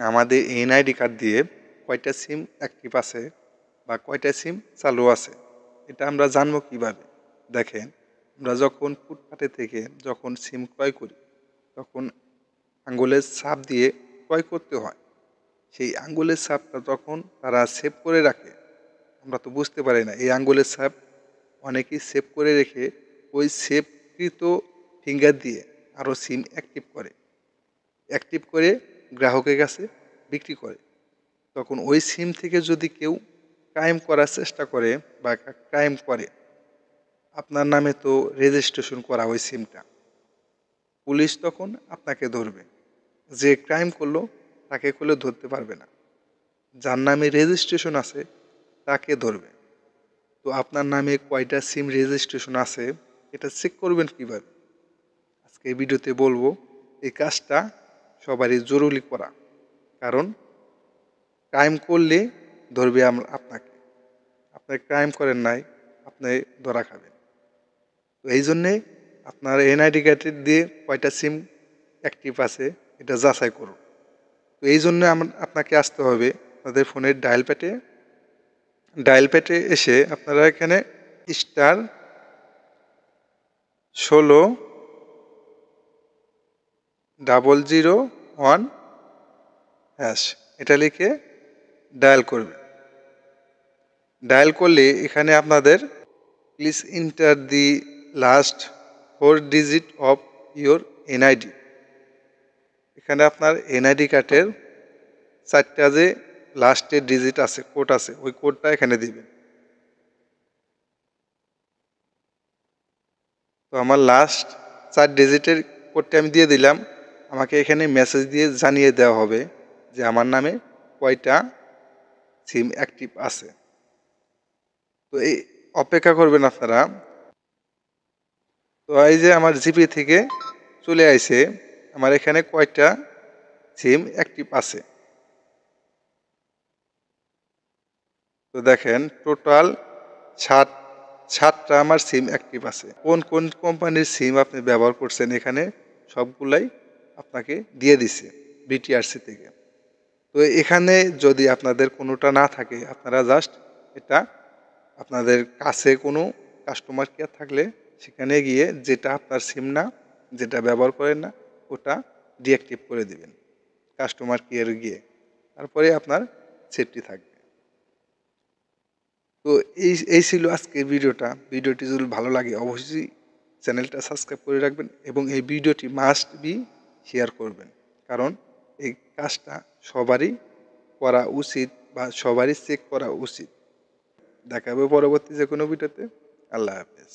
আমাদের NID card দিয়ে কয়টা সিম অ্যাক্টিভ আছে বা কয়টা সিম চালু আছে এটা আমরা জানবো কিভাবে? দেখেন, আমরা যখন ফুটপাতে থেকে যখন সিম ক্রয় করি তখন আঙ্গুলের ছাপ দিয়ে ক্রয় করতে হয়। সেই আঙ্গুলের ছাপটা যখন তারা সেভ করে রাখে, আমরা তো বুঝতে পারি না এই আঙ্গুলের ছাপ অনেকেই সেভ করে রেখে ওই সেভকৃত ফিঙ্গার দিয়ে আরও সিম অ্যাক্টিভ করে গ্রাহকের কাছে বিক্রি করে। তখন ওই সিম থেকে যদি কেউ ক্রাইম করার চেষ্টা করে বা ক্রাইম করে, আপনার নামে তো রেজিস্ট্রেশন করা ওই সিমটা, পুলিশ তখন আপনাকে ধরবে। যে ক্রাইম করলো তাকে করলে ধরতে পারবে না, যার নামে রেজিস্ট্রেশন আছে তাকে ধরবে। তো আপনার নামে কয়টা সিম রেজিস্ট্রেশন আছে এটা চেক করবেন কিভাবে? আজকে এই ভিডিওতে বলবো। এই কাজটা সবারই জরুরি করা, কারণ ক্রাইম করলে ধরবে আপনাকে। আপনি ক্রাইম করেন নাই, আপনি ধরা খাবেন। তো এই জন্যে আপনার এনআইডি কার্ড দিয়ে কয়টা সিম অ্যাক্টিভ আছে এটা যাচাই করুন। তো এই জন্য আপনাকে আসতে হবে আপনাদের ফোনের ডায়াল প্যাডে এসে আপনারা এখানে *160001# এটা লিখে ডায়াল করবেন। ডায়াল করলে এখানে আপনাদের please enter the last 4 digit of your NID. এখানে আপনার এনআইডি কার্ডের 4টা যে লাস্টের ডিজিট আছে, কোড আছে, ওই কোডটা এখানে দিবেন। তো আমার লাস্ট 4 ডিজিটের কোডটা আমি দিয়ে দিলাম। আমাকে এখানে মেসেজ দিয়ে জানিয়ে দেওয়া হবে যে আমার নামে কয়টা সিম অ্যাক্টিভ আছে। তো এই অপেক্ষা করবেন আপনারা। তো এই যে আমার জিপি থেকে চলে আইছে আমার এখানে কয়টা সিম অ্যাক্টিভ আছে। তো দেখেন টোটাল 7টা আমার সিম অ্যাক্টিভ আছে। কোন কোন কোম্পানির সিম আপনি ব্যবহার করছেন এখানে সবগুলাই আপনাকে দিয়ে দিছে বিটিআরসি থেকে। তো এখানে যদি আপনাদের কোনোটা না থাকে, আপনারা জাস্ট এটা আপনাদের কাছে কোনো কাস্টমার কেয়ার থাকলে সেখানে গিয়ে যেটা আপনার সিম না, যেটা ব্যবহার করেন না, ওটা ডিঅ্যাক্টিভ করে দিবেন কাস্টমার কেয়ারে গিয়ে। তারপরে আপনার সেফটি থাকবে। তো এই ছিল আজকের ভিডিওটা। ভিডিওটি যদি ভালো লাগে অবশ্যই চ্যানেলটা সাবস্ক্রাইব করে রাখবেন এবং এই ভিডিওটি মাস্ট বি শেয়ার করবেন, কারণ এই কাজটা সবারই করা উচিত বা সবারই চেক করা উচিত। দেখা হবে পরবর্তী যে কোনো ভিডিওতে। আল্লাহ হাফেজ।